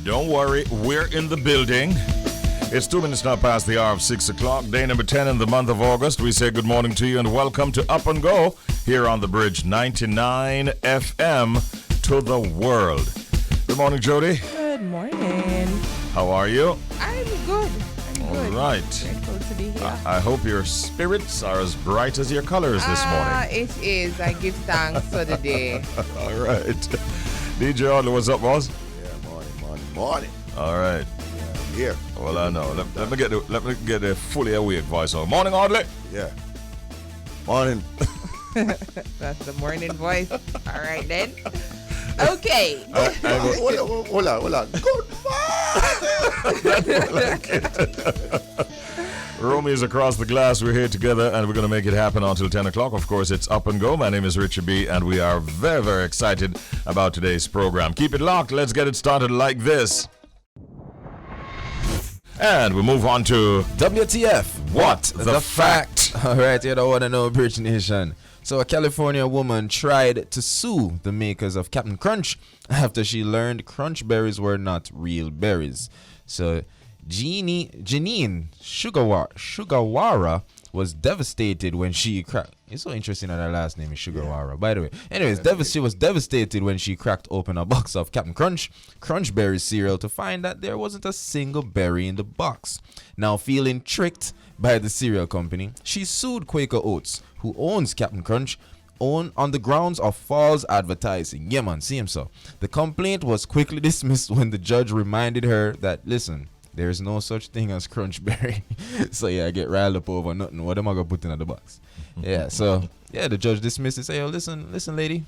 Don't worry, we're in the building. It's 2 minutes now past the hour of 6 o'clock. Day number 10 in the month of August. We say good morning to you and welcome to Up and Go here on the Bridge 99 FM to the world. Good morning, Jody. Good morning. How are you? I'm good. All right. Grateful to be here. I hope your spirits are as bright as your colors this morning. It is. I give thanks for the day. All right. DJ Audley, what's up, boss? Yeah, morning. All right. Yeah, I'm here. Well, I know. Let me get a fully awake voice on. Morning, Audley. Yeah. Morning. That's the morning voice. All right, then. Okay. Hold on. Good Romies across the glass, we're here together and we're going to make it happen until 10 o'clock. Of course, it's Up and Go. My name is Richie B and we are very, very excited about today's program. Keep it locked. Let's get it started like this. And we move on to WTF What the Fact. All right, you don't want to know, Bridge Nation. So a California woman tried to sue the makers of Captain Crunch after she learned crunch berries were not real berries. So Janine Sugawara was devastated when she cracked. It's so interesting that her last name is Sugawara. Yeah. By the way, anyways, she was devastated when she cracked open a box of Captain Crunch Berry cereal to find that there wasn't a single berry in the box. Now, feeling tricked by the cereal company, she sued Quaker Oats, who owns Captain Crunch, on the grounds of false advertising. Yeah, man, see him so. The complaint was quickly dismissed when the judge reminded her that, listen, there's no such thing as Crunchberry. So yeah, I get riled up over nothing. What am I gonna put in the box? Yeah, so yeah, the judge dismissed it. Say, oh, listen, lady,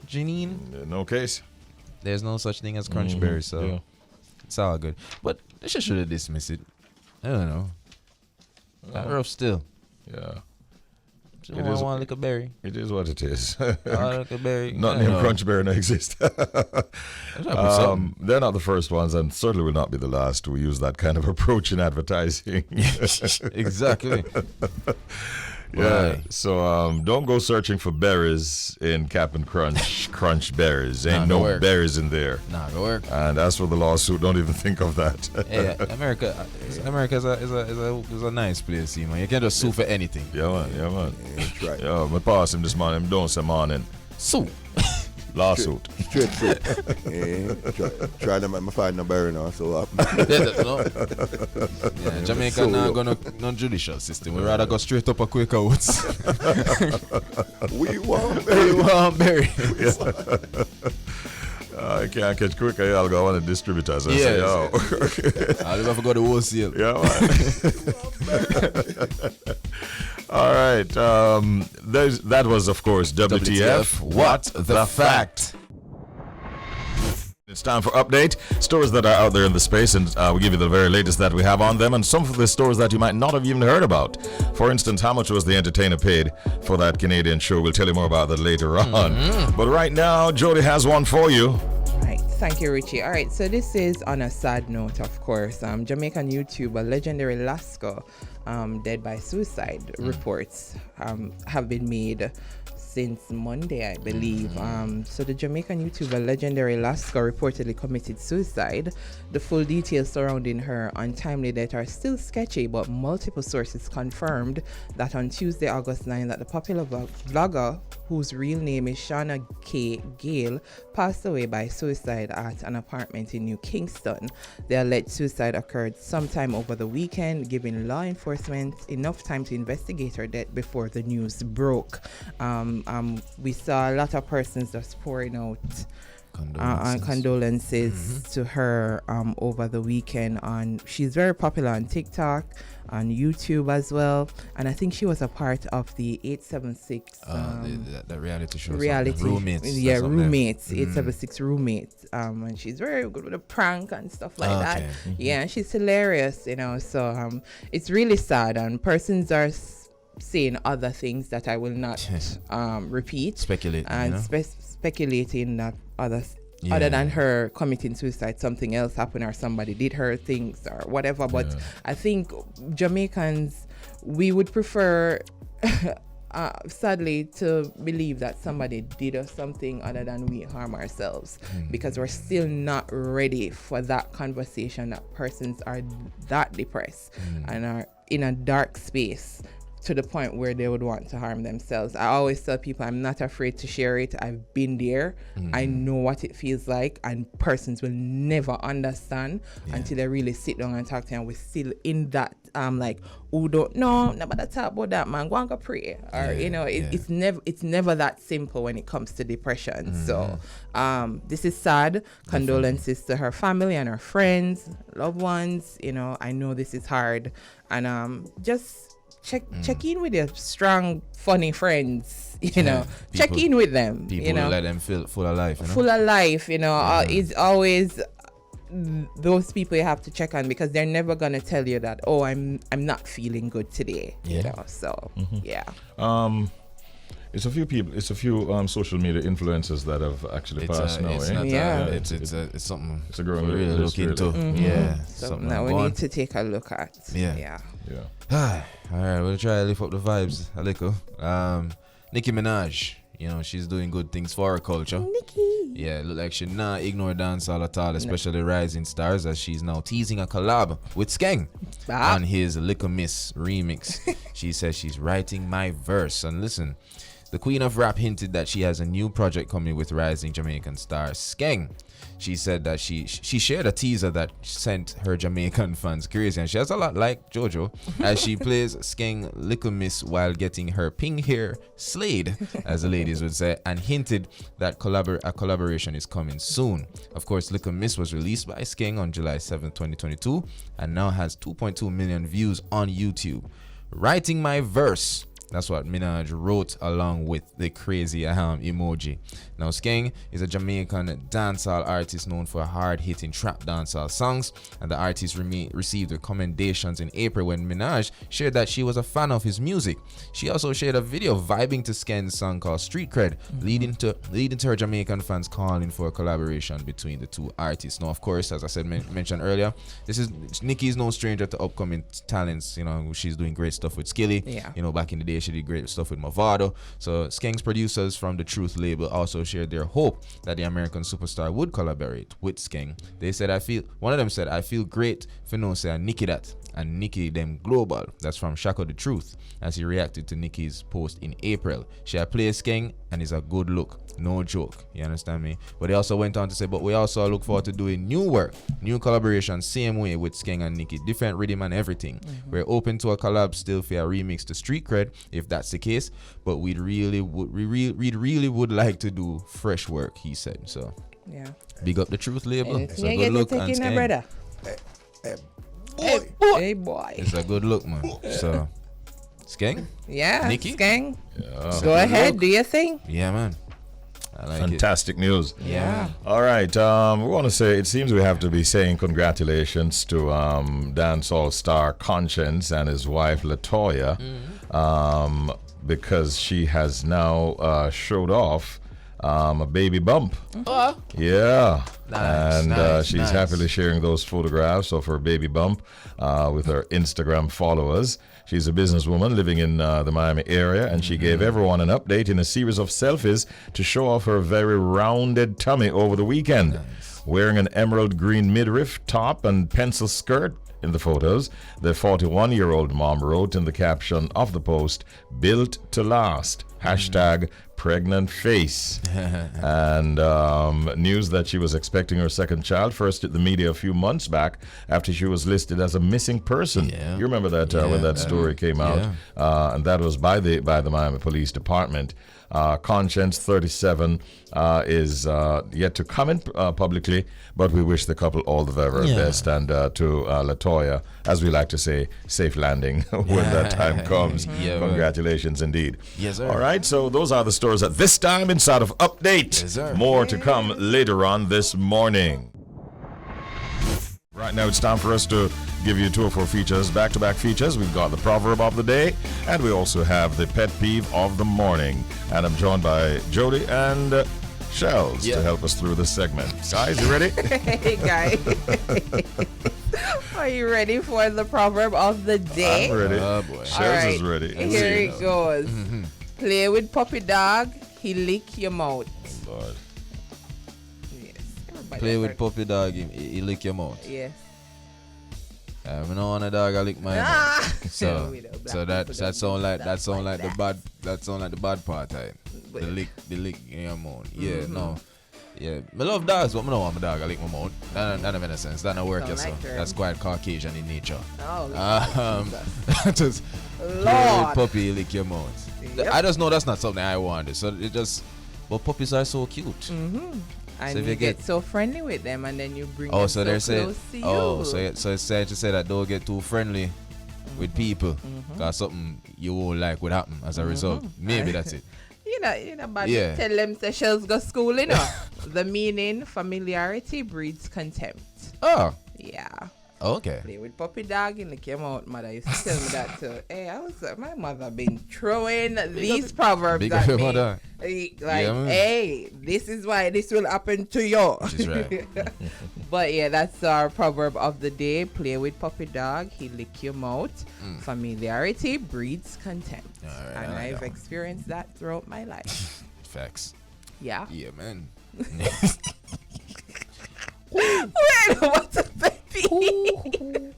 Janine. No case. There's no such thing as Crunchberry, so yeah. It's all good. But they should have dismissed it. I don't know. That rough still. Yeah. Just want like a berry. It is what it is. Like a berry. Nothing named Crunchberry no exist. They're not the first ones and certainly will not be the last to use that kind of approach in advertising. Exactly. Yeah. Right. So don't go searching for berries in Captain Crunch berries. Ain't no berries in there. Nah, go work. And as for the lawsuit, don't even think of that. Hey, America is a nice place, you know. You can just sue for anything. Yeah, man. Yeah, that's right. Yeah, my pass him this morning. Don't say morning. Sue. Lawsuit. Straight through. Try to make me find no berry now, so yeah, Jamaica now got no judicial system. We rather go straight up a Quaker Oats. We want berry. I can't catch quicker. I'll go on the distributors and say, yo. I'll never go to wholesale. Yeah, man. All right. That was, of course, WTF What the Fact. It's time for update. Stories that are out there in the space, and we give you the very latest that we have on them, and some of the stories that you might not have even heard about. For instance, how much was the entertainer paid for that Canadian show? We'll tell you more about that later on. But right now, Jody has one for you. Right. Thank you, Richie. All right. So this is on a sad note, of course. Jamaican YouTuber legendary Lasco, dead by suicide reports have been made since Monday, I believe. So the Jamaican YouTuber legendary Lasco reportedly committed suicide. The full details surrounding her untimely death are still sketchy, but multiple sources confirmed that on Tuesday, August 9, that the popular vlogger, whose real name is Shauna K. Gale, passed away by suicide at an apartment in New Kingston. The alleged suicide occurred sometime over the weekend, giving law enforcement enough time to investigate her death before the news broke. We saw a lot of persons just pouring out condolences to her over the weekend. She's very popular on TikTok, on YouTube as well, and I think she was a part of the 876 the reality show. Roommates. 876 Roommates. And she's very good with a prank and stuff like that. Mm-hmm. Yeah, she's hilarious, you know. So it's really sad, and persons are saying other things that I will not repeat. Speculate. And speculating that other than her committing suicide, something else happened or somebody did her things or whatever. But I think Jamaicans, we would prefer sadly, to believe that somebody did us something other than we harm ourselves, because we're still not ready for that conversation that persons are that depressed and are in a dark space to the point where they would want to harm themselves. I always tell people I'm not afraid to share it. I've been there. I know what it feels like, and persons will never understand until they really sit down and talk to them. We're still in that like, who don't know, nobody talk about that, man, go and go pray, or it's never that simple when it comes to depression. So this is sad. Condolences to her family and her friends, loved ones. I know this is hard, and just check in with your strong, funny friends. Check in with them. People let them feel full of life. Full of life. It's always those people you have to check on, because they're never gonna tell you that, oh, I'm not feeling good today. So it's a few people. It's a few social media influencers that have actually passed now. It's something. It's a growing really look into. Something that we need to take a look at. Yeah. All right, we'll try to lift up the vibes a little. Nicki Minaj, she's doing good things for her culture. Nicki. Yeah, look like she not ignore dancehall at all, especially rising stars, as she's now teasing a collab with Skeng on his Little Miss remix. She says she's writing my verse. And listen, the queen of rap hinted that she has a new project coming with rising Jamaican star Skeng. She said that she shared a teaser that sent her Jamaican fans crazy, and she has a lot like JoJo as she plays Skeng Little Miss while getting her pink hair slayed, as the ladies would say, and hinted that a collaboration is coming soon. Of course, Little Miss was released by Skeng on July 7, 2022, and now has 2.2 million views on YouTube. Writing my verse. That's what Minaj wrote along with the crazy emoji. Now, Skeng is a Jamaican dancehall artist known for hard-hitting trap dancehall songs, and the artist received recommendations in April when Minaj shared that she was a fan of his music. She also shared a video vibing to Skeng's song called Street Cred, leading to her Jamaican fans calling for a collaboration between the two artists. Now, of course, as I said, mentioned earlier, Nicki is no stranger to upcoming talents. She's doing great stuff with Skilly. Back in the day, she did great stuff with Mavado. So Skeng's producers from the Truth label also shared their hope that the American superstar would collaborate with Skeng. One of them said, I feel great for no say Nicki that, and Nicki them global. That's from Shako the Truth, as he reacted to Nicki's post in April. She had played Skeng and it's a good look. No joke, you understand me? But they also went on to say, but we also look forward to doing new work, new collaboration, same way with Skeng and Nicki, different rhythm and everything. We're open to a collab still for a remix to Street Cred, if that's the case, but we really would like to do fresh work, he said. So big up the Truth label. It's a good look, and Skeng. Brother. Hey boy. It's a good look, man. So Skeng? Yeah, Nicki? Skeng. Go ahead, do your thing. Yeah, man. I like Fantastic news. Yeah. All right. We want to say, it seems we have to be saying congratulations to dancehall star Conscience and his wife Latoya, because she has now showed off a baby bump. Yeah. Nice, she's happily sharing those photographs of her baby bump with her Instagram followers. She's a businesswoman living in the Miami area, and she gave everyone an update in a series of selfies to show off her very rounded tummy over the weekend. Nice. Wearing an emerald green midriff top and pencil skirt in the photos, the 41-year-old mom wrote in the caption of the post, "Built to last, hashtag pregnant face." And news that she was expecting her second child first hit the media a few months back after she was listed as a missing person. You remember that when that story came out, and that was by the Miami Police Department. Conscience, 37, is yet to comment publicly, but we wish the couple all the very best, and to Latoya, as we like to say, safe landing when that time comes. Congratulations indeed. Yes, sir. All right, so those are the stories at this time inside of Update. Yes, sir. More to come later on this morning. Right now it's time for us to give you 2 of our features, back-to-back features. We've got the Proverb of the Day, and we also have the Pet Peeve of the Morning. And I'm joined by Jody and Shells to help us through this segment. Guys, you ready? Hey, guys. Are you ready for the Proverb of the Day? I'm ready. Oh, boy. Shells is ready. Here it goes. Play with puppy dog, he lick your mouth. Lord. Yes. Everybody Play with heard- puppy dog, he lick your mouth. Yes. I don't want a dog, I lick my mouth. Ah! So, We the black so that people that don't sound do like that that sound like like the bad that sound like the bad part, right? But- The lick in your mouth. Yeah, Mm-hmm. no. Yeah, I love dogs, but I don't want my dog. I lick my mouth. That don't make sense. That don't work, Sound yes, like sir. her. That's quite Caucasian in nature. Oh, Just Lord. puppy lick your mouth. Yep. I just know that's not something I wanted. So it just, but puppies are so cute. Mm-hmm. And So if you you get get- so friendly with them, and then you bring Oh, them so they're saying, close to you. oh, so it's sad to say that don't get too friendly with people, Mm-hmm. cause something you won't like would happen as a result. Maybe that's it. You know, but Yeah. tell them to shells go school, you know. The meaning, familiarity breeds contempt. Oh, Yeah. okay. Play with puppy dog and lick your mouth. Mother used to tell me that too. Hey, my mother been throwing these proverbs Big at up your me. mother. Like, Yeah, man. hey, this is why this will happen to you. She's right. But yeah, that's our proverb of the day. Play with puppy dog, he lick your mouth. Familiarity breeds contempt. All right, And I like I've that one. experienced that throughout my life. Facts. Yeah. Yeah, man. Wait, what's a pet peeve?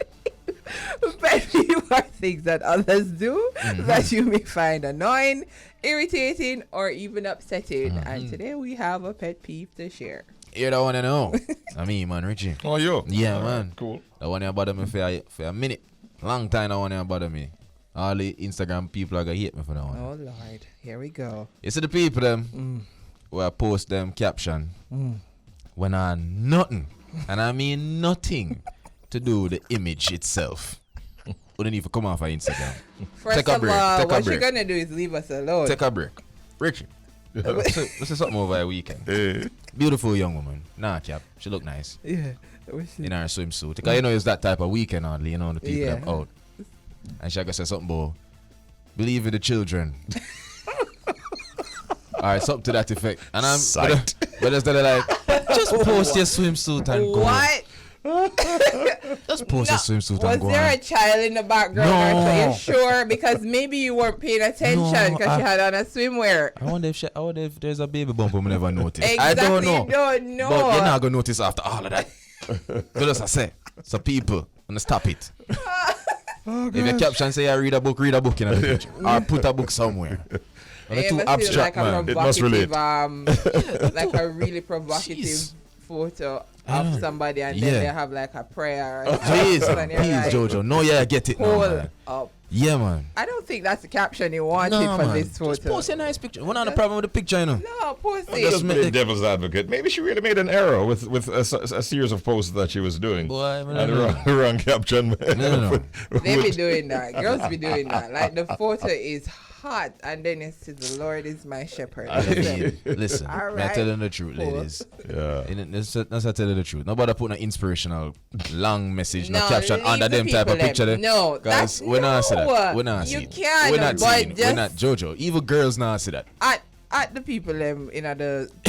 Pet peeve are things that others do that you may find annoying, irritating, or even upsetting. And today we have a pet peeve to share. You don't wanna know. I mean, man, Richie. Oh, you? Yeah, All right, man. Cool. That one here bother me for a minute. Long time that one here bother me. All the Instagram people are gonna hate me for that one. Oh Lord, here we go. You see the people them where I post them caption when I nothing, and I mean nothing to do with the image itself. Wouldn't need to come off of Instagram. First Take a of break, all, take a what you're break. gonna do is leave us alone. Take a break. Richie. This is something over a weekend. Hey. Beautiful young woman. Nah, cap. She look nice Yeah. in her swimsuit. Because you know it's that type of weekend hardly, you know, the people Yeah. them out. And she gonna say something about believe in the children. Alright, something to that effect. And I'm Sight. but instead of like just post your swimsuit and go. What? Just post your swimsuit Was and go. there on. a child in the background? No. Are you sure? Because maybe you weren't paying attention No, because you had on a swimwear. I wonder if there's a baby bump we never notice. Exactly, I don't know. you don't know. But you're not gonna notice after all of that. But as I say, so people, gonna stop it. If your caption say I read a book in the picture. Or put a book somewhere. And You too ever see abstract, like man. It must relate. like a really provocative Jeez. photo of somebody, and then Yeah. they have like a prayer. Or Please, something, and you're please, like, Jojo. No, yeah, I get it now, hold man. up. Yeah, man. I don't think that's the caption you wanted No, for man. this Just photo. post a nice picture. We're not a problem with the picture, you know. No, post Just it. Just play make- devil's advocate. Maybe she really made an error with a series of posts that she was doing. Boy, I And the wrong caption. No. They be doing that. Girls be doing that. Like the photo is hot, and then it says, "The Lord is my shepherd." I mean, listen, All I'm right. telling the truth, Cool. ladies. Yeah. That's I tell you the truth. Nobody put an inspirational long message, no No, caption leave under the them type of people picture. them. No, guys, that's- we're not see no. that. We're not You see it. can, We're not but seeing it. We're just- not Jojo. Even girls not see that. at the people them in the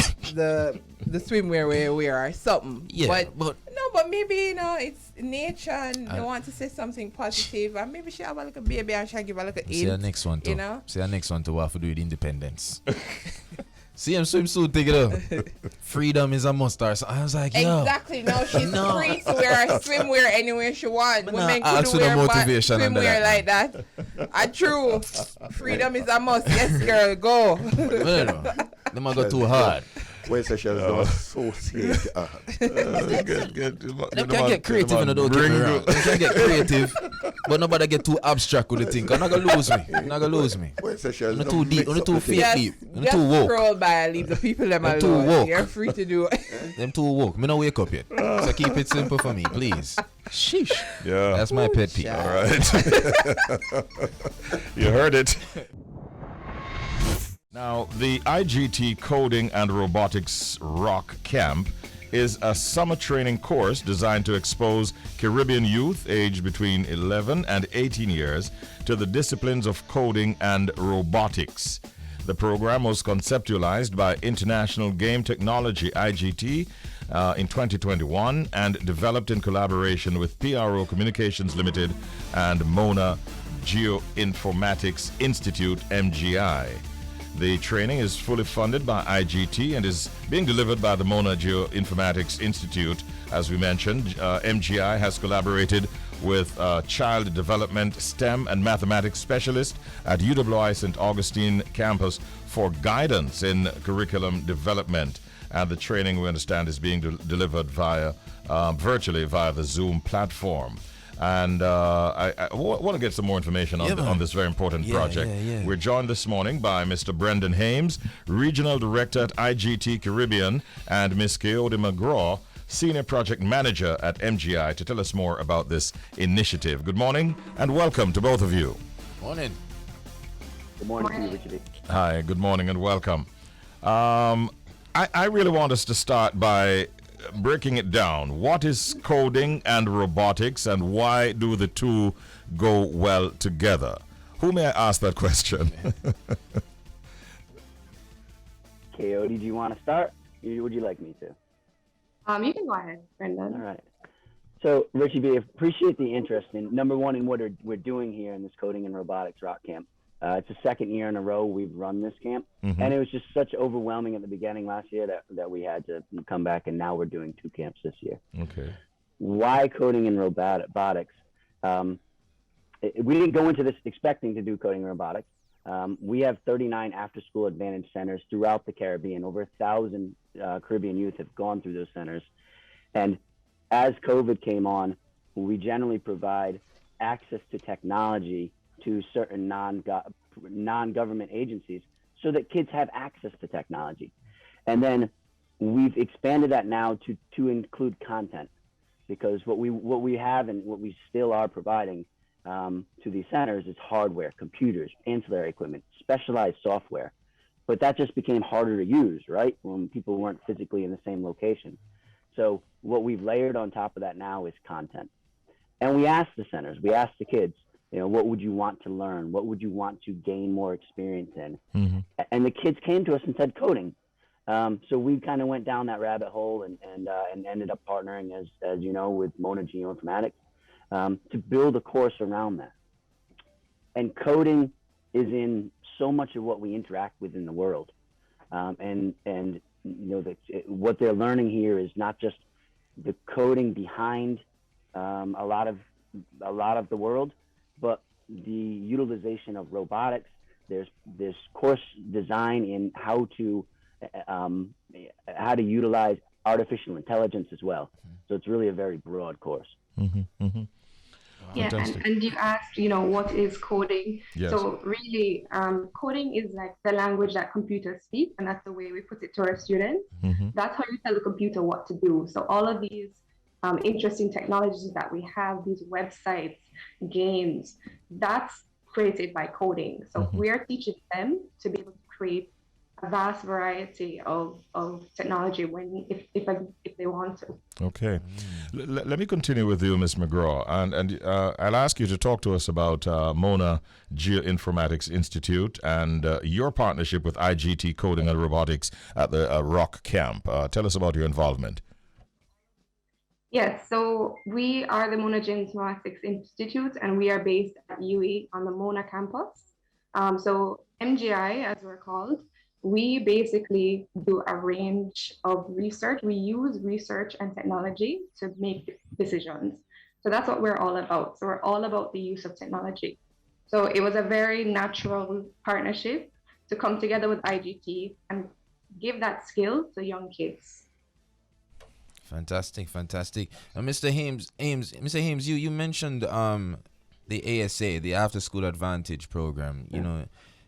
swimwear where we are or something. Yeah, but But maybe, you know, it's nature and they want to say something positive, and maybe she have a little baby and she give a little see the hint, next one too. you know? See the next one too. What have to do with independence. See him swimsuit, take it up. Freedom is a must. Or so I was like, yo. Exactly. No, she's No. free to wear her swimwear anywhere she wants. But Women nah, I could also wear the motivation under swimwear that. like that. True. Freedom is a must. Yes, girl, go. No. Them are go too hard. When sessions don't associate. Good. Them can get creative in the don't get me wrong. Them can get creative, but nobody get too abstract with the thing. Cause not gonna lose me. Not gonna lose me. When sessions You're don't too deep. mix You're up too the thing. fake Just, deep. You're just too woke. scroll by and leave the people them I'm too alone. woke. You're free to do it. Them too woke. Me not wake up yet. So keep it simple for me, please. Sheesh. Yeah. That's my pet peeve. All right. You heard it. Now, the IGT Coding and Robotics Rock Camp is a summer training course designed to expose Caribbean youth aged between 11 and 18 years to the disciplines of coding and robotics. The program was conceptualized by International Game Technology IGT in 2021 and developed in collaboration with PRO Communications Limited and Mona GeoInformatics Institute MGI. The training is fully funded by IGT and is being delivered by the Mona GeoInformatics Institute. As we mentioned, MGI has collaborated with child development, STEM, and mathematics specialist at UWI St. Augustine campus for guidance in curriculum development. And the training, we understand, is being delivered virtually via the Zoom platform. And I want to get some more information on this very important project. We're joined this morning by Mr. Brendan Hames, Regional Director at IGT Caribbean, and Miss Kaodi McGaw, Senior Project Manager at MGI, to tell us more about this initiative. Good morning and welcome to both of you. Morning. Good morning to you, Richie B. Hi, good morning and welcome. I really want us to start by breaking it down. What is coding and robotics, and why do the two go well together? Who may I ask that question? Kaodi, do you want to start? Or would you like me to? You can go ahead, Brendan. All right. So, Richie B, appreciate the interest in, number one, in what we're doing here in this Coding and Robotics Rock Camp. It's the second year in a row we've run this camp, and it was just such overwhelming at the beginning last year that we had to come back, and now we're doing 2 camps this year. Okay. Why Coding and Robotics? We didn't go into this expecting to do Coding and Robotics. We have 39 after-school advantage centers throughout the Caribbean. Over 1,000 Caribbean youth have gone through those centers. And as COVID came on, we generally provide access to technology to certain non-government agencies so that kids have access to technology. And then we've expanded that now to include content, because what we have and what we still are providing to these centers is hardware, computers, ancillary equipment, specialized software. But that just became harder to use, right, when people weren't physically in the same location. So what we've layered on top of that now is content. And we asked the centers, we asked the kids, what would you want to learn? What would you want to gain more experience in? And the kids came to us and said coding. So we kind of went down that rabbit hole and ended up partnering, as you know, with Mona GeoInformatics to build a course around that. And coding is in so much of what we interact with in the world. What they're learning here is not just the coding behind a lot of the world, but the utilization of robotics. There's course design in how to utilize artificial intelligence as well. So it's really a very broad course. Yeah, and you asked, what is coding? Yes. So really, coding is like the language that computers speak, and that's the way we put it to our students. That's how you tell the computer what to do. So all of these interesting technologies that we have, these websites, games, that's created by coding. So we are teaching them to be able to create a vast variety of technology if they want to. Okay. Let me continue with you, Ms. McGraw, and I'll ask you to talk to us about Mona GeoInformatics Institute and your partnership with IGT Coding and Robotics at the Rock Camp. Tell us about your involvement. Yes, so we are the Mona GeoInformatics Institute, and we are based at UE on the Mona campus. So MGI, as we're called, we basically do a range of research. We use research and technology to make decisions. So that's what we're all about. So we're all about the use of technology. So it was a very natural partnership to come together with IGT and give that skill to young kids. Fantastic. Mr. Hames, you mentioned the ASA, the After School Advantage program.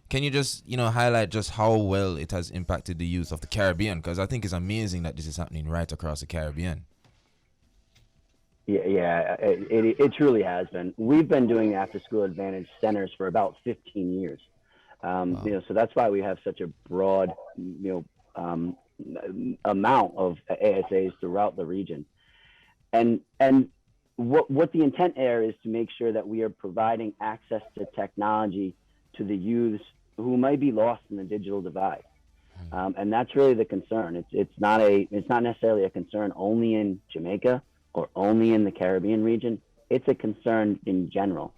Can you just highlight just how well it has impacted the youth of the Caribbean? Because I think it's amazing that this is happening right across the Caribbean. Yeah, it truly has been. We've been doing After School Advantage centers for about 15 years. Wow. So that's why we have such a broad, amount of ASAs throughout the region. And what the intent there is to make sure that we are providing access to technology to the youths who might be lost in the digital divide. And that's really the concern. It's not necessarily a concern only in Jamaica or only in the Caribbean region. It's a concern in general.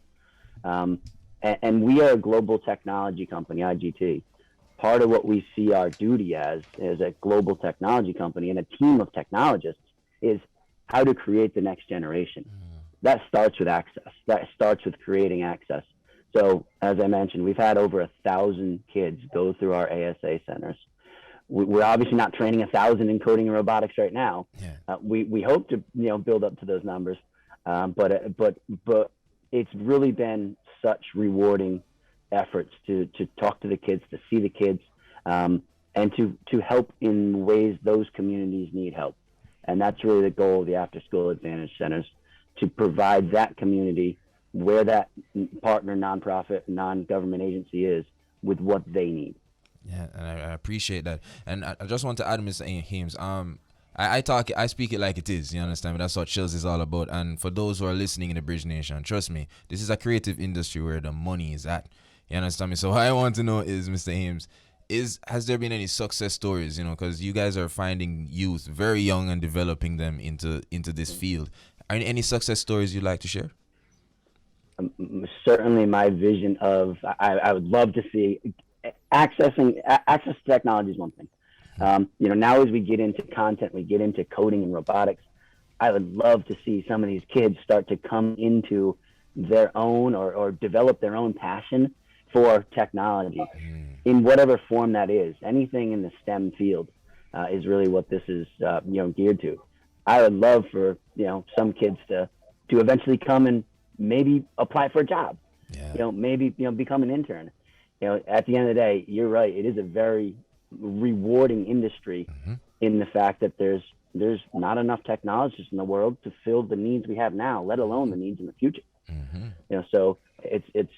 And we are a global technology company, IGT. part of what we see our duty as a global technology company and a team of technologists is how to create the next generation. That starts with access. That starts with creating access. So as I mentioned, we've had over 1,000 kids go through our ASA centers. We're obviously not training 1,000 in coding and robotics right now. We hope to build up to those numbers, but it's really been such rewarding efforts to talk to the kids, to see the kids, and to help in ways those communities need help. And that's really the goal of the After School Advantage Centers, to provide that community where that partner nonprofit, non-government agency is with what they need. Yeah, and I appreciate that. And I just want to add, Mr. Hames, I speak it like it is, you understand? But that's what Chills is all about. And for those who are listening in the Bridge Nation, trust me, this is a creative industry where the money is at. You understand me? So what I want to know is, Mr. Hames, has there been any success stories, because you guys are finding youth very young and developing them into this field. Are there any success stories you'd like to share? Certainly my vision of, I would love to see access to technology is one thing. Now as we get into content, we get into coding and robotics, I would love to see some of these kids start to come into their own or develop their own passion for technology in whatever form that is. Anything in the STEM field is really what this is geared to. I would love for some kids to eventually come and maybe apply for a job. Maybe become an intern. At the end of the day, you're right. It is a very rewarding industry in the fact that there's not enough technologists in the world to fill the needs we have now, let alone the needs in the future. So it's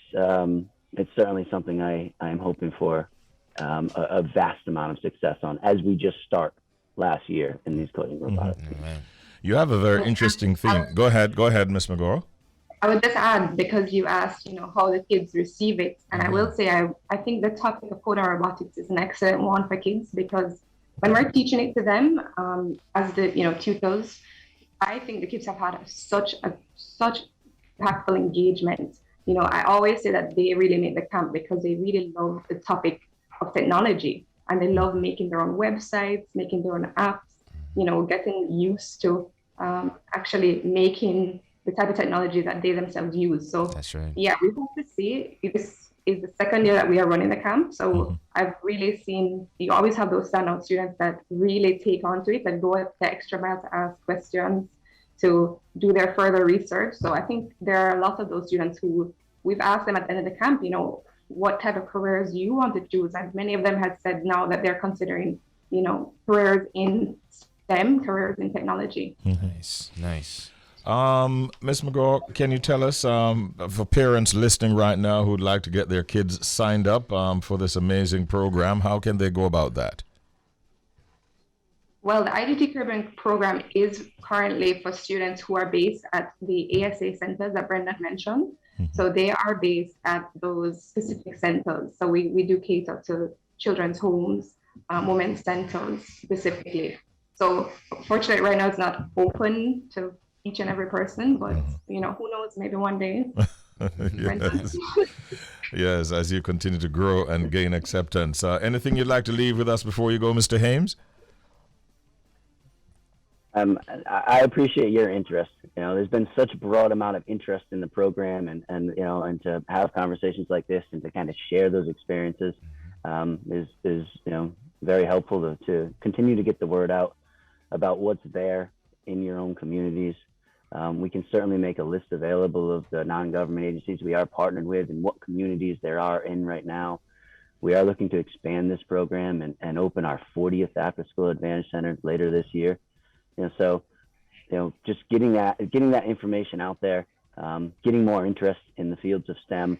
certainly something I'm hoping for a vast amount of success on as we just start last year in these coding robotics. You have a very interesting theme. Go ahead, Miss McGaw. I would just add, because you asked, how the kids receive it. And I will say, I think the topic of coding robotics is an excellent one for kids, because when we're teaching it to them as the, tutors, I think the kids have had such impactful engagement. I always say that they really make the camp because they really love the topic of technology, and they love making their own websites, making their own apps, getting used to actually making the type of technology that they themselves use. So that's right. Yeah, we hope to see. This is the second year that we are running the camp. So I've really seen, you always have those standout students that really take onto it and go the extra mile to ask questions, to do their further research. So I think there are a lot of those students who we've asked them at the end of the camp, what type of careers you want to choose. And many of them have said now that they're considering, careers in STEM, careers in technology. Nice. Miss McGaw, can you tell us, for parents listening right now who'd like to get their kids signed up for this amazing program, how can they go about that? Well, the IGT Caribbean program is currently for students who are based at the ASA centers that Brendan mentioned. So they are based at those specific centers. So we do cater to children's homes, women's centers specifically. So fortunately right now it's not open to each and every person, but who knows, maybe one day. Yes, as you continue to grow and gain acceptance. Anything you'd like to leave with us before you go, Mr. Hames? I appreciate your interest. There's been such a broad amount of interest in the program, and to have conversations like this and to kind of share those experiences is very helpful to continue to get the word out about what's there in your own communities. We can certainly make a list available of the non-government agencies we are partnered with and what communities there are in right now. We are looking to expand this program and open our 40th After School Advantage Center later this year. Just getting that information out there, getting more interest in the fields of STEM,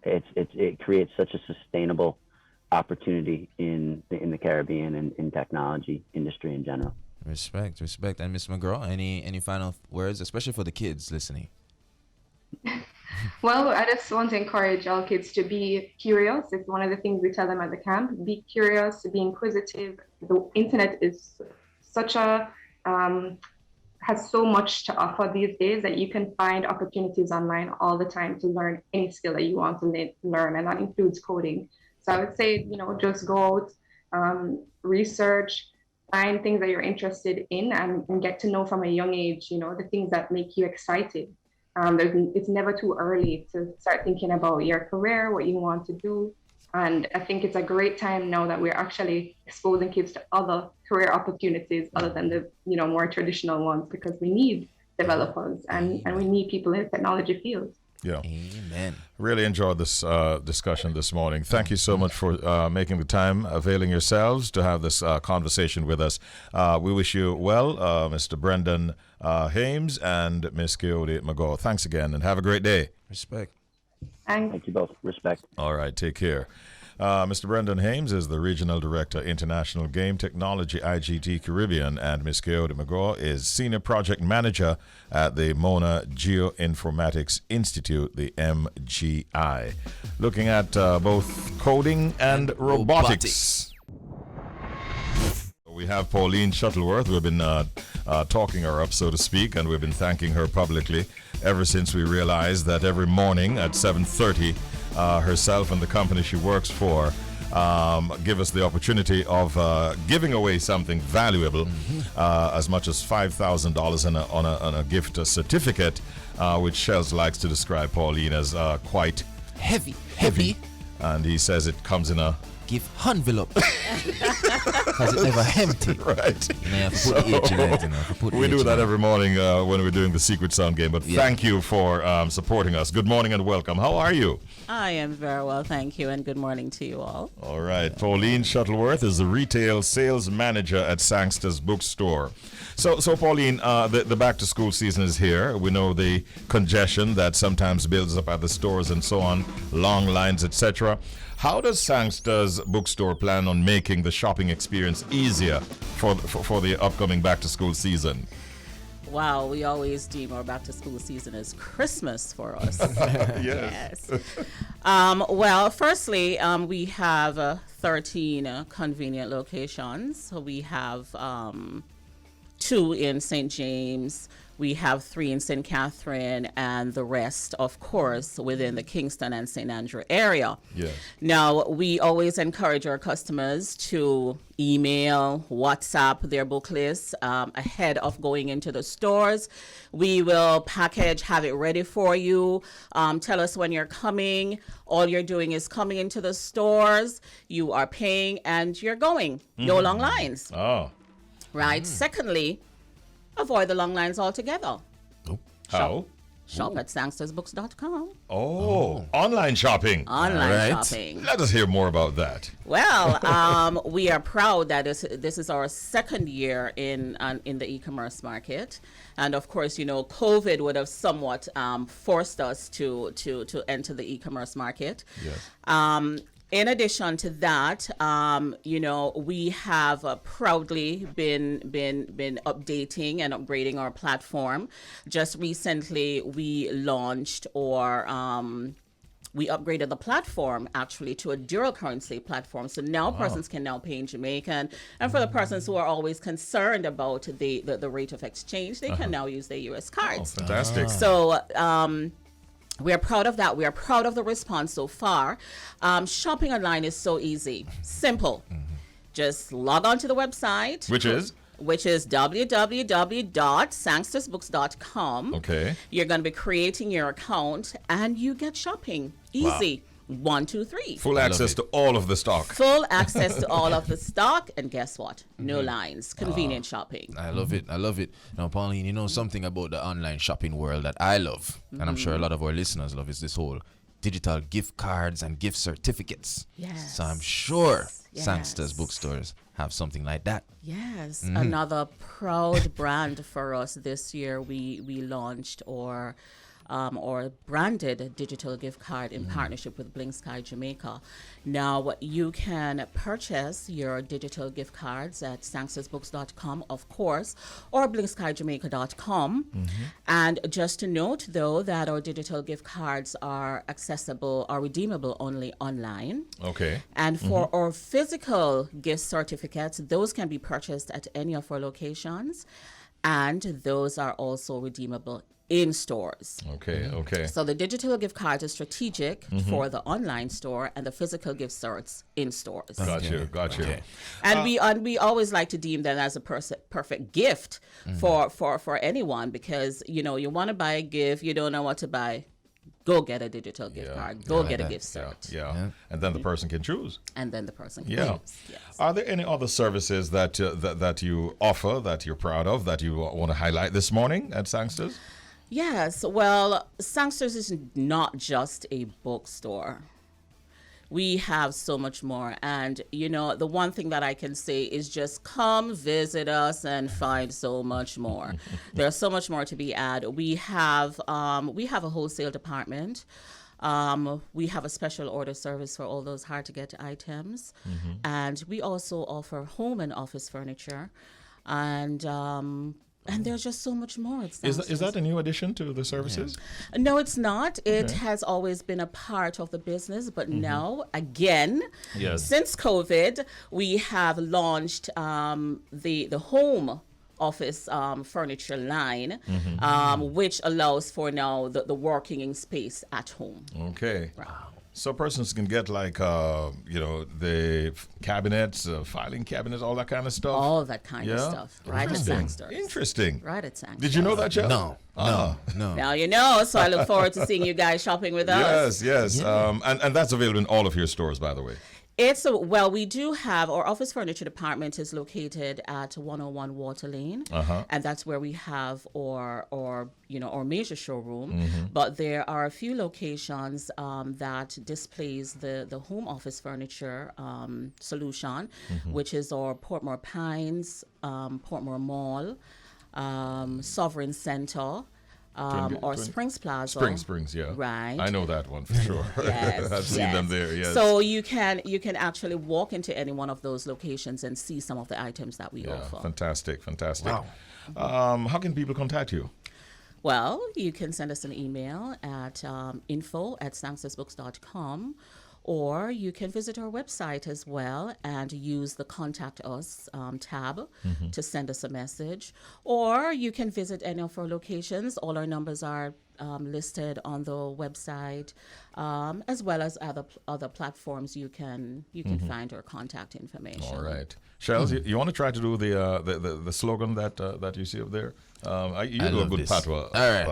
it creates such a sustainable opportunity in the Caribbean and in technology industry in general. Respect. And Miss McGraw, any final words, especially for the kids listening? Well, I just want to encourage all kids to be curious. It's one of the things we tell them at the camp. Be curious, be inquisitive. The internet is has so much to offer these days that you can find opportunities online all the time to learn any skill that you want to learn, and that includes coding. So I would say, just go out, research, find things that you're interested in, and get to know from a young age, the things that make you excited. It's never too early to start thinking about your career, what you want to do. And I think it's a great time now that we're actually exposing kids to other career opportunities other than the, more traditional ones, because we need developers and we need people in the technology field. Yeah. Amen. Really enjoyed this discussion this morning. Thank you so much for making the time, availing yourselves to have this conversation with us. We wish you well, Mr. Brendan Hames and Miss Kaodi McGaw. Thanks again, and have a great day. Respect. Thank you both. Respect. All right, take care. Mr. Brendan Hames is the Regional Director, International Game Technology, IGT Caribbean, and Miss Kaodi McGaw is Senior Project Manager at the Mona GeoInformatics Institute, the MGI. Looking at both coding and robotics. We have Pauline Shuttleworth. We've been talking her up, so to speak, and we've been thanking her publicly ever since we realized that every morning at 7:30, herself and the company she works for give us the opportunity of giving away something valuable, as much as $5,000 on a gift certificate, which Shells likes to describe Pauline as quite Heavy. and he says it comes in a Give envelope. Because it never empty. right. You have to put the H in it. We do that every morning when we're doing the Secret Sound game. But thank you for supporting us. Good morning and welcome. How are you? I am very well, thank you, and good morning to you all. All right. Pauline Shuttleworth is the retail sales manager at Sangster's Bookstore. So Pauline, the back-to-school season is here. We know the congestion that sometimes builds up at the stores and so on, long lines, etc. How does Sangster's Bookstore plan on making the shopping experience easier for the upcoming back-to-school season? Wow, we always deem our back to school season as Christmas for us. Yes. Well, firstly, we have 13 convenient locations. So we have 2 in St. James. We have 3 in St. Catherine, and the rest, of course, within the Kingston and St. Andrew area. Yes. Now, we always encourage our customers to email, WhatsApp their book lists ahead of going into the stores. We will package, have it ready for you. Tell us when you're coming. All you're doing is coming into the stores. You are paying, and you're going. No long lines. Oh. Right. Secondly, avoid the long lines altogether. How? Shop at sangstersbooks.com. Oh, online shopping. Online shopping. Let us hear more about that. Well, we are proud that this is our second year in the e-commerce market, and of course, COVID would have somewhat forced us to enter the e-commerce market. Yes. In addition to that, we have proudly been updating and upgrading our platform. Just recently, we launched we upgraded the platform actually to a dual currency platform. So now persons can now pay in Jamaican. And for the persons who are always concerned about the rate of exchange, they can now use their US cards. Oh, fantastic. So, we are proud of that. We are proud of the response so far. Shopping online is so easy, simple. Just log on to the website. Which is www.sangstersbooks.com. Okay. You're going to be creating your account, and you get shopping. Easy. 1, 2, 3. Full access to all of the stock. Full access to all of the stock, and guess what? No lines. Convenient shopping. I love it. Now, Pauline, you know something about the online shopping world that I love, and I'm sure a lot of our listeners love, is this whole digital gift cards and gift certificates. Yes. So I'm sure Yes. Sangster's bookstores have something like that. Yes, another proud brand for us this year. We launched or branded digital gift card in partnership with Blink Sky Jamaica. Now you can purchase your digital gift cards at sangstersbooks.com, of course, or blinkskyjamaica.com. And just to note, though, that our digital gift cards are accessible or redeemable only online. Okay. And for our physical gift certificates, those can be purchased at any of our locations, and those are also redeemable in stores. Okay. So the digital gift card is strategic for the online store, and the physical gift certs in stores. Got you. Okay. And we always like to deem them as a perfect gift for anyone, because you want to buy a gift, you don't know what to buy. Go get a digital gift card. Go get a gift cert. Yeah. And then the person can choose. And then the person can Yeah. choose. Yes. Are there any other services that you offer that you're proud of that you want to highlight this morning at Sangsters? Yes. Well, Sangsters is not just a bookstore. We have so much more. And, the one thing that I can say is just come visit us and find so much more. There's so much more to be added. We have a wholesale department. We have a special order service for all those hard to get items. And we also offer home and office furniture. And there's just so much more. Is that a new addition to the services? No, it's not. It has always been a part of the business, but now, again, since COVID, we have launched the home office furniture line, which allows for now the working in space at home. Okay. Right. So persons can get like, the cabinets, filing cabinets, all that kind of stuff. All that kind of stuff. Right at Sangster. Interesting. Right at Sangster. Did you know that, Jeff? No. Now you know, so I look forward to seeing you guys shopping with us. Yes. And that's available in all of your stores, by the way. We do have our office furniture department is located at 101 Water Lane, and that's where we have our major showroom. But there are a few locations that displays the home office furniture solution, which is our Portmore Pines, Portmore Mall, Sovereign Center. Or Springs Plaza. Springs, yeah. Right. I know that one for sure. Yes, I've seen them there, yes. So you can actually walk into any one of those locations and see some of the items that we offer. Fantastic. Wow. How can people contact you? Well, you can send us an email at info@sangstersbooks.com, or you can visit our website as well and use the Contact Us tab to send us a message. Or you can visit any of our locations. All our numbers are listed on the website, as well as other platforms you can find our contact information. All right. Shells, you want to try to do the slogan that you see up there? You do a good patwa. All right.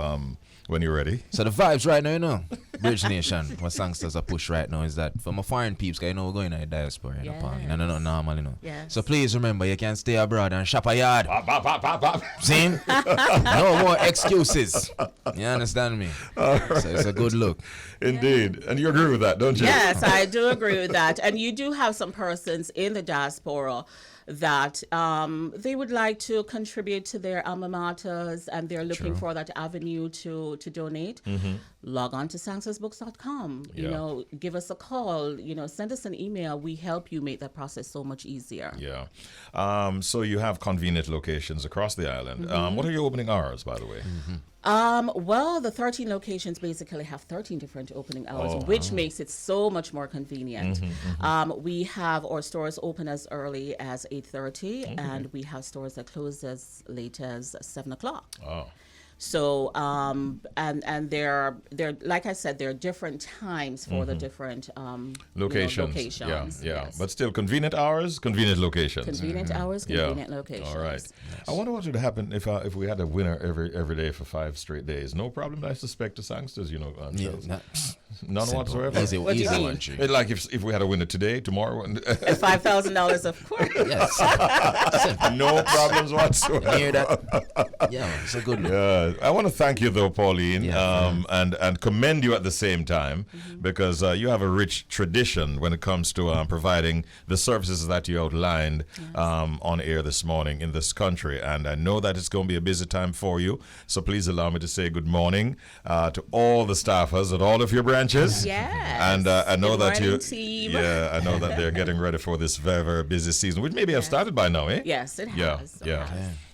When you're ready. So the vibes right now, Bridge Nation, what Sangsters are push right now is that for my foreign peeps, because we're going to the diaspora, Pauline. No, normal, Yes. So please remember, you can stay abroad and shop a yard. Bop. See? No more excuses. You understand me? So it's a good look. Indeed. And you agree with that, don't you? Yes, I do agree with that. And you do have some persons in the diaspora that they would like to contribute to their alma maters, and they're looking for that avenue to donate. Log on to sangstersbooks.com. Give us a call. Send us an email. We help you make that process so much easier. Yeah. So you have convenient locations across the island. What are your opening hours, by the way? Well, the 13 locations basically have 13 different opening hours, which makes it so much more convenient. We have our stores open as early as 8:30, and we have stores that close as late as 7 o'clock. Oh. So, and they're like I said, there are different times for the different locations. Yeah. Yes. But still, convenient hours, convenient locations. Convenient hours, convenient locations. All right. I wonder what would happen if we had a winner every day for 5 straight days. No problem, I suspect, to Sangsters, none whatsoever. Easy What do you mean? one. It's like if we had a winner today, tomorrow, And $5,000, of course. Yes. no problems whatsoever. Hear that? Yeah, it's a good look. Yeah. I want to thank you though, Pauline, and commend you at the same time because you have a rich tradition when it comes to providing the services that you outlined on air this morning in this country. And I know that it's going to be a busy time for you. So please allow me to say good morning to all the staffers at all of your branches. Yes. And I know Good that morning, team. I know that they're getting ready for this very, very busy season, which maybe have started by now, eh? Yes, it Yeah, has. yeah.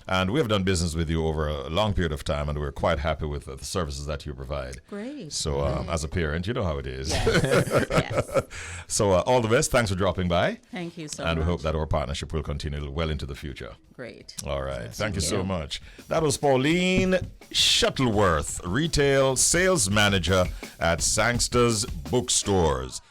And we have done business with you over a long period of time, and we're quite happy with the services that you provide. Great. So as a parent, you know how it is. Yes. Yes. So all the best. Thanks for dropping by. Thank you so And much. we hope that our partnership will continue well into the future. Great. All right. Thank you so much. That was Pauline Shuttleworth, Retail Sales Manager at Sangster's Bookstores.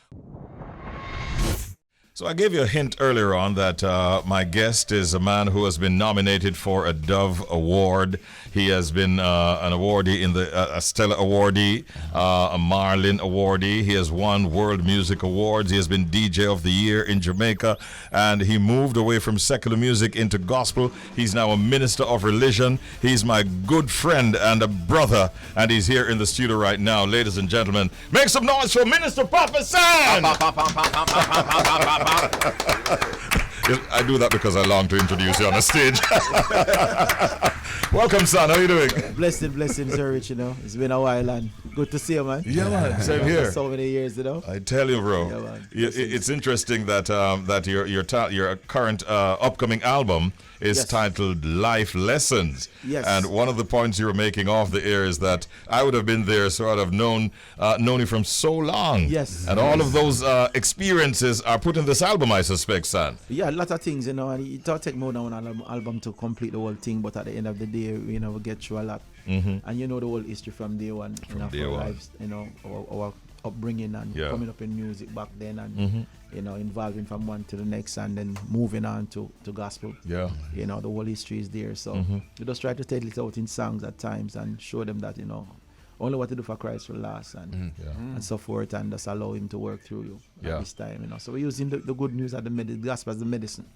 So I gave you a hint earlier on that my guest is a man who has been nominated for a Dove Award. He has been an awardee in a Stella Awardee, a Marlin Awardee. He has won World Music Awards. He has been DJ of the Year in Jamaica, and he moved away from secular music into gospel. He's now a minister of religion. He's my good friend and a brother, and he's here in the studio right now. Ladies and gentlemen, make some noise for Minister Prophesied! I do that because I long to introduce you on the stage. Welcome, son. How are you doing? Blessing, Sir Rich. It's been a while and good to see you, man. Yeah, man. Same here. So many years, I tell you, bro. Yeah, man. It's interesting that your current upcoming album is titled Life Lessons. Yes. And one of the points you were making off the air is that I would have been there, so I'd have known you from so long. Yes. And all of those experiences are put in this album, I suspect, son. Yeah, a lot of things, and it don't take more than one album to complete the whole thing, but at the end of the day, we get through a lot. And the whole history from day one. From day one. Lives, our upbringing and coming up in music back then and involving from one to the next and then moving on to gospel. Yeah. The whole history is there. So we just try to tell it out in songs at times and show them that only what to do for Christ will last and so forth, and just allow him to work through you at this time. So we're using the good news at the gospel as the medicine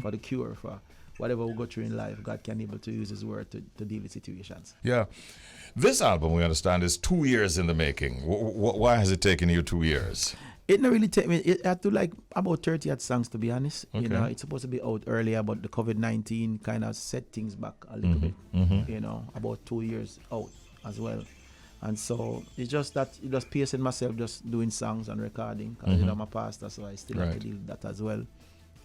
for the cure for whatever we go through in life. God can able to use his word to deal with situations. Yeah. This album, we understand, is 2 years in the making. Why has it taken you 2 years? It not really take me. It had to about 30 odd songs, to be honest. Okay. It's supposed to be out earlier, but the COVID-19 kind of set things back a little bit. About 2 years out as well. And so it's just that you just pacing myself, just doing songs and recording. Because I'm a pastor, so I still have to deal with that as well.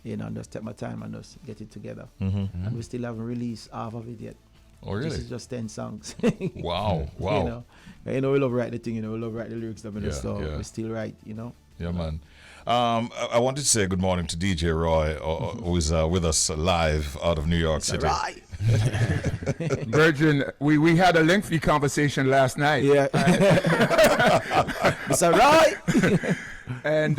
And just take my time and just get it together. And we still haven't released half of it yet. Oh, really? This is just 10 songs. Wow. We love write the thing, we love write the lyrics, so we still write, Yeah, man. I wanted to say good morning to DJ Roy, who is with us live out of New York City. Virgin, we had a lengthy conversation last night. Yeah. It's all right. And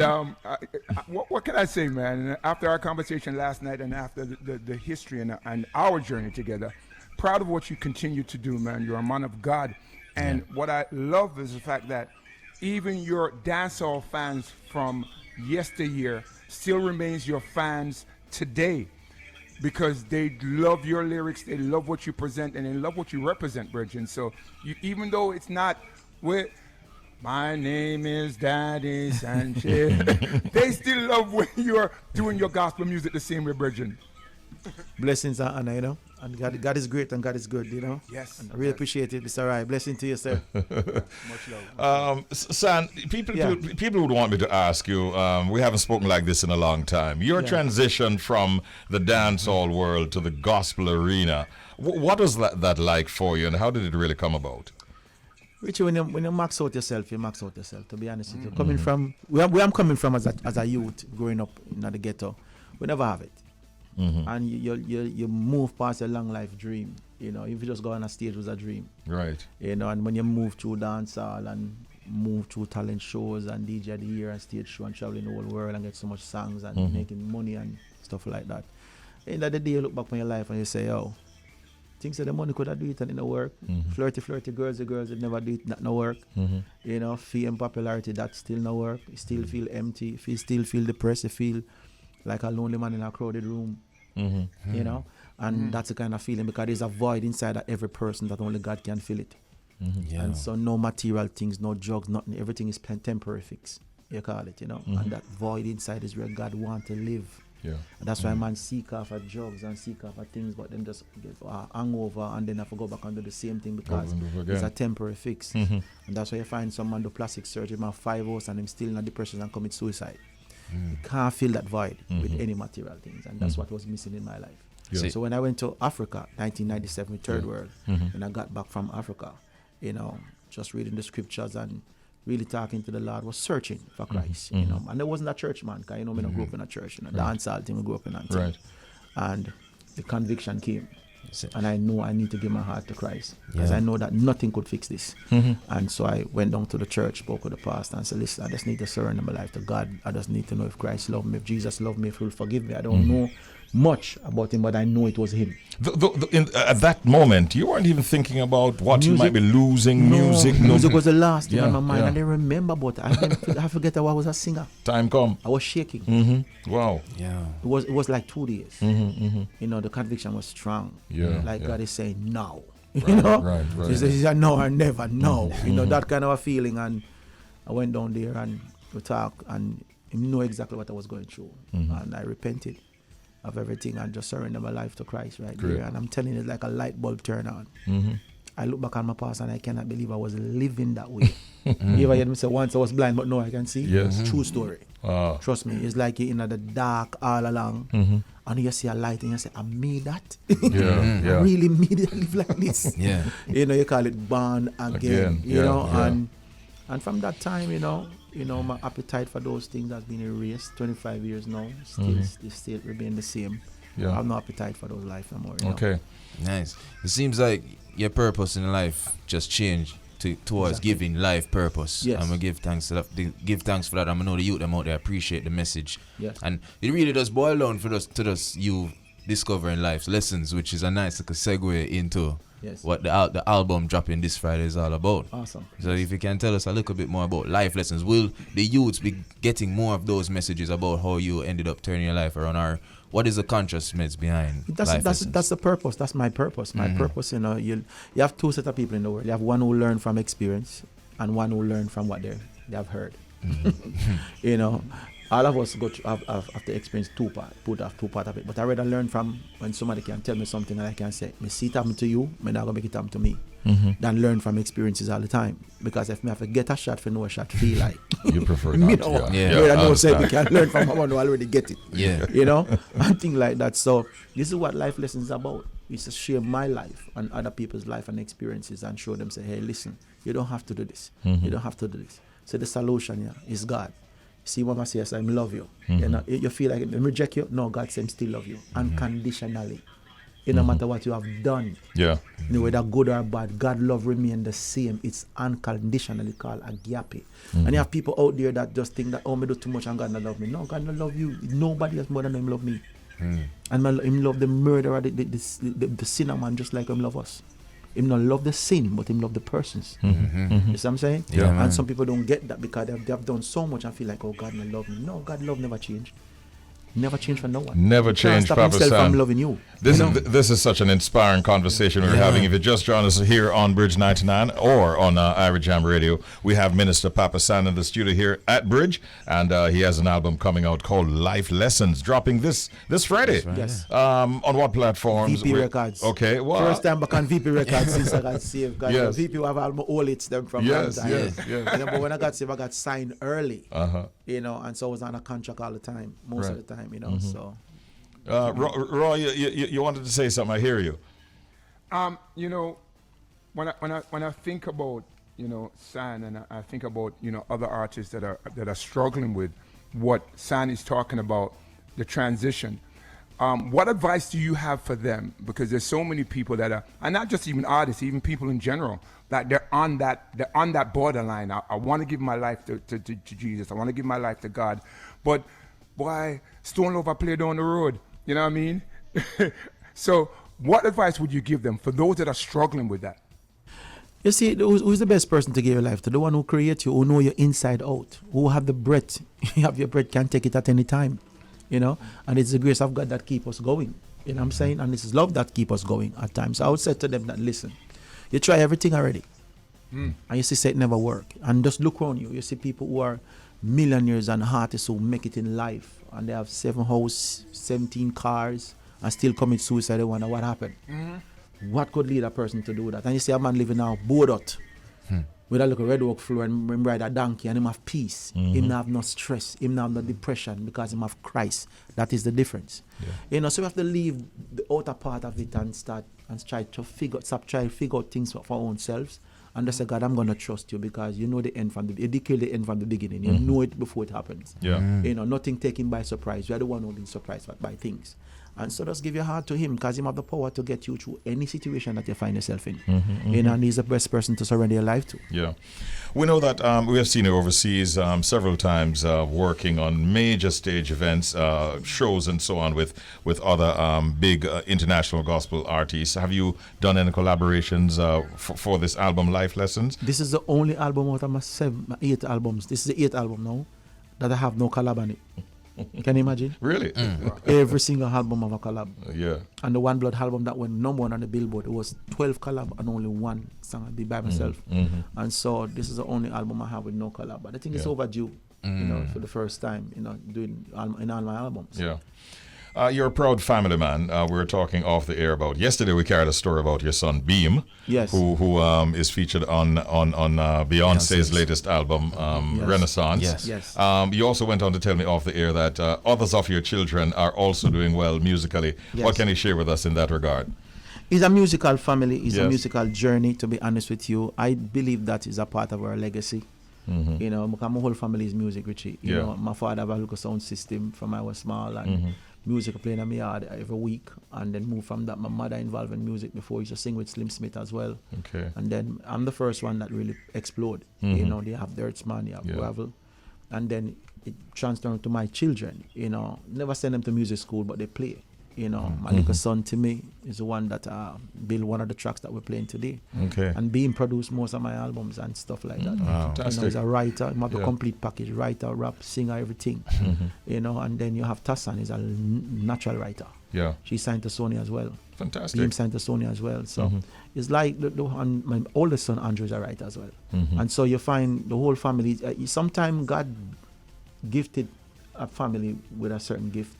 what can I say, man? After our conversation last night and after the history and our journey together, proud of what you continue to do, man. You're a man of God. And what I love is the fact that even your dancehall fans from yesteryear still remains your fans today, because they love your lyrics, they love what you present, and they love what you represent, Virgin. So even though it's not with my name is Daddy Sanchez, they still love when you're doing your gospel music the same way, Virgin. Blessings and honor, and God is great and God is good, Yes. And I really appreciate it. It's all right. Blessing to you, sir. Much love. San, people would want me to ask you, we haven't spoken like this in a long time. Your transition from the dancehall world to the gospel arena, what was that like for you, and how did it really come about? Richie, when you max out yourself, you max out yourself, to be honest with you. Coming from where I'm coming from as a youth, growing up in the ghetto, we never have it. And you move past a long life dream. If you just go on a stage, it was a dream. Right. And when you move through dancehall and move through talent shows and DJ of the Year and stage show and traveling the whole world and get so much songs and making money and stuff like that. End of the day, you look back on your life and you say, things that the money could have do it and it no work. Flirty girls, the girls that never do it, that no work. Fame, popularity, that still no work. You still feel empty. You still feel depressed. You feel like a lonely man in a crowded room. And that's the kind of feeling, because there's a void inside of every person that only God can fill it. And so no material things, no drugs, nothing. Everything is temporary fix, you call it, And that void inside is where God wants to live. Yeah. And that's why man seek after drugs and seek after things, but them just get hangover and then have to go back and do the same thing because it's a temporary fix. And that's why you find someone do plastic surgery, man 5 hours and them still in a depression and commit suicide. You can't fill that void with any material things, and that's what was missing in my life. Yeah. So when I went to Africa, 1997, Third World, when I got back from Africa, you know, just reading the scriptures and really talking to the Lord, was searching for Christ, you know. And there wasn't a church man, because, you know, I grew up in a church, you know, dancehall thing, we grew up in that thing. Right. And the conviction came. And I know I need to give my heart to Christ, because I know that nothing could fix this. And so I went down to the church, spoke with the pastor, and said, listen, I just need to surrender my life to God. I just need to know if Christ loved me, if Jesus loved me, if He will forgive me. I don't know much about Him, but I know it was Him. At that moment, you weren't even thinking about what Music? you might be losing. Music was the last thing Yeah, in my mind. yeah. I didn't remember, but I forget how I was a singer. Time come. I was shaking. Wow. Yeah. It was like 2 days. You know, the conviction was strong. Yeah, Like yeah. God is saying, no. Right, You know? right, right. He said, no, I never, no. You know, that kind of a feeling. And I went down there and we talked, and he knew exactly what I was going through. And I repented of everything and just surrendered my life to Christ right Great. there. And I'm telling you, it's like a light bulb turn on. I look back on my past and I cannot believe I was living that way. You ever heard me say, once I was blind, but now I can see? Yes. True story. Wow. Trust me, it's like you're in the dark all along, and you see a light and you say, I made that. Yeah. I really made it live like this. Yeah. You know, you call it born again. You yeah, know, yeah. and from that time, you know, my appetite for those things has been erased. 25 years now, still remain the same. Yeah. I have no appetite for those life anymore. You know? Okay. Nice. It seems like your purpose in life just changed towards giving life purpose. Yes. I'm gonna give thanks to that. Give thanks for that. I'm gonna know the youth them out there appreciate the message. Yes. And it really does boil down to us you discovering life's lessons, which is a nice little segue into what the album dropping this Friday is all about. Awesome. So if you can tell us a little bit more about life lessons, will the youths be getting more of those messages about how you ended up turning your life around, or what is the consciousness behind life lessons? That's the purpose. That's my purpose. My purpose, you know, you have two set of people in the world. You have one who learn from experience and one who learn from what they have heard. You know, all of us have to experience two part of it. But I rather learn from when somebody can tell me something and I can say, me see it happen to you, me not gonna make it happen to me. Than learn from experiences all the time. Because if me have to get a shot for know a shot feel like. You prefer Me not know, to. I know say we can learn from someone who already get it. Yeah. You know, and things like that. So this is what life lessons is about. It's to share my life and other people's life and experiences and show them, say, hey, listen, you don't have to do this. You don't have to do this. So the solution is God. See Mama says, I love you. You know, you feel like I reject you. No, God says, still love you unconditionally. No matter what you have done. Yeah. You know, whether good or bad, God love remain the same. It's unconditionally called agape. And you have people out there that just think that, oh, me do too much and God not love me. No, God not love you. Nobody else more than Him love me. And Him love the murderer, the sinner man, just like Him love us. Him not love the sin, but Him love the persons. You see what I'm saying? Yeah, man. And some people don't get that because they have done so much and feel like, oh, God not love me. No, God love never change. Never change for no one. Never He can't change, stop Papa himself Sam. from loving you. This is such an inspiring conversation we're having. If you just joined us here on Bridge 99 or on Irie Jam Radio, we have Minister Papa San in the studio here at Bridge, and he has an album coming out called Life Lessons, dropping this Friday. Yes. On what platforms? VP Records. Okay. Well, First time back on VP Records since I got saved. Because Yes. VP have all hits them from Yes, long time. yes, yes. You know, but when I got saved, I got signed early. Uh-huh. You know, and so I was on a contract all the time, most of the time. You know, so. Roy, you wanted to say something. I hear you. You know, when I think about, you know, San, and I think about, you know, other artists that are struggling with what San is talking about, the transition. What advice do you have for them? Because there's so many people that are, and not just even artists, even people in general, that they're on that borderline. I want to give my life to Jesus. I want to give my life to God, but boy, Stone Lover play down the road. You know what I mean? So what advice would you give them for those that are struggling with that? You see, who's the best person to give your life to? The one who creates you, who know you inside out, who have the breath. You have your breath, can take it at any time. You know? And it's the grace of God that keep us going. You know what I'm saying? And it's love that keep us going at times. So I would say to them that, listen, you try everything already. And you see, say it never work. And just look around you. You see people who are millionaires and artists who make it in life. And they have 7 houses, 17 cars, and still commit suicide. They wonder what happened. What could lead a person to do that? And you see a man living now bored out. with a little red oak floor and him ride a donkey and him have peace. Him not have no stress. Him not have no depression because him have Christ. That is the difference. You know, so we have to leave the outer part of it and start and try to figure out things for our own selves. And just say, God, I'm gonna trust you because you know the end from you declare the end from the beginning. You know it before it happens. You know, nothing taken by surprise. You are the one who's been surprised by things. And so just give your heart to him because him have the power to get you through any situation that you find yourself in. You know, and he's the best person to surrender your life to. Yeah. We know that we have seen you overseas several times working on major stage events, shows and so on with other big international gospel artists. Have you done any collaborations for this album, Life Lessons? This is the only album out of my 8 albums. This is the 8th album now that I have no collab on it. Can you imagine? Really? Every single album of a collab. Yeah. And the One Blood album that went number 1 on the Billboard, it was 12 collab and only 1 song I did by myself. And so this is the only album I have with no collab. But I think it's overdue, you know, for the first time, you know, doing in all my albums. Yeah. You're a proud family man. We were talking off the air about yesterday. We carried a story about your son Beam, yes, who is featured on Beyonce's latest album, yes, Renaissance. Yes. Yes. You also went on to tell me off the air that others of your children are also doing well musically. Yes. What can you share with us in that regard? It's a musical family. It's Yes. a musical journey. To be honest with you, I believe that is a part of our legacy. You know, because my whole family is music, Richie. You know, my father have a local sound system from I was small and. Music playing in my yard every week, and then move from that. My mother involved in music before. Used to sing with Slim Smith as well. Okay. And then I'm the first one that really explode. You know, they have Dirtsman, they have Gravel, and then it transferred to my children. You know, never send them to music school, but they play. You know, my little son Timmy is the one that built one of the tracks that we're playing today. Okay. And being produced most of my albums and stuff like that. Wow. You know, he's a writer, he have a complete package, writer, rap, singer, everything. You know, and then you have Tassan, he's a natural writer. Yeah. She signed to Sony as well. Fantastic. Beam signed to Sony as well. So it's like and my oldest son Andrew is a writer as well. And so you find the whole family. Sometimes God gifted a family with a certain gift.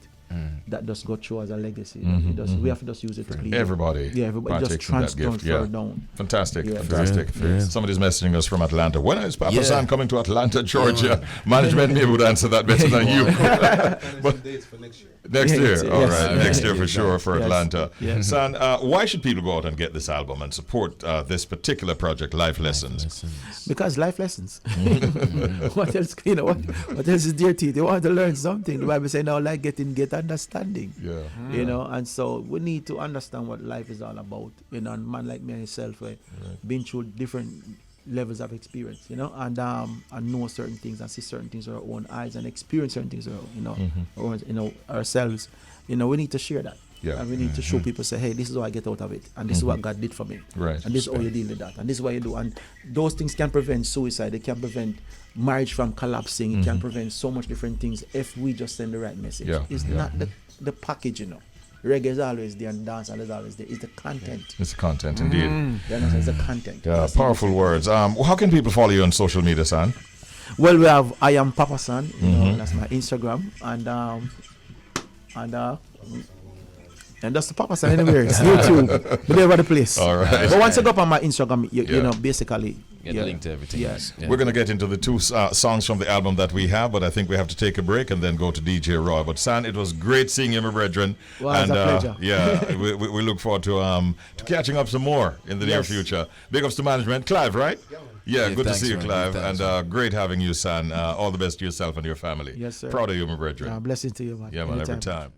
That does go through as a legacy. We have to just use it to clean. Everybody just transfer down. Fantastic, Yeah. fantastic. Yeah. Somebody's messaging us from Atlanta. When is Papa San coming to Atlanta, Georgia? Management maybe would answer that better than you. But dates for next year. next year, all yes. right, next year for sure for Yes. Atlanta. Yes. San, why should people go out and get this album and support this particular project, Life Lessons? Because life lessons. What else? You know, what else is there to you? They want to learn something. The Bible says now, like get understanding. Yeah. You know, and so we need to understand what life is all about. You know, and man like me and myself, been through different levels of experience. You know, and know certain things and see certain things with our own eyes and experience certain things, ourselves. You know, we need to share that. Yeah. And we need to show people, say, hey, this is what I get out of it, and this is what God did for me. Right. And this is how you deal with that, and this is what you do. And those things can prevent suicide. They can prevent marriage from collapsing. It can prevent so much different things if we just send the right message. Yeah. It's not the package, you know. Reggae is always there and dancehall is always there. It's the content. It's the content, indeed. You understand? It's the content. Yeah, powerful words. How can people follow you on social media, San? Well, we have I Am Papa San. You know, that's my Instagram, and that's the Papa San anywhere. It's YouTube, but they're over the place. All right. But once you go up on my Instagram, you know, basically Get a link to everything. Yes. Yeah. We're going to get into the two songs from the album that we have, but I think we have to take a break and then go to DJ Roy. But San, it was great seeing you, my brethren. Well, it's a pleasure. Yeah, we look forward to catching up some more in the near future. Big ups to management. Clive, right? Yeah, good to see you, Clive. And great having you, San. All the best to yourself and your family. Yes, sir. Proud of you, my brethren. Blessings to you, man. Yeah, man, every time.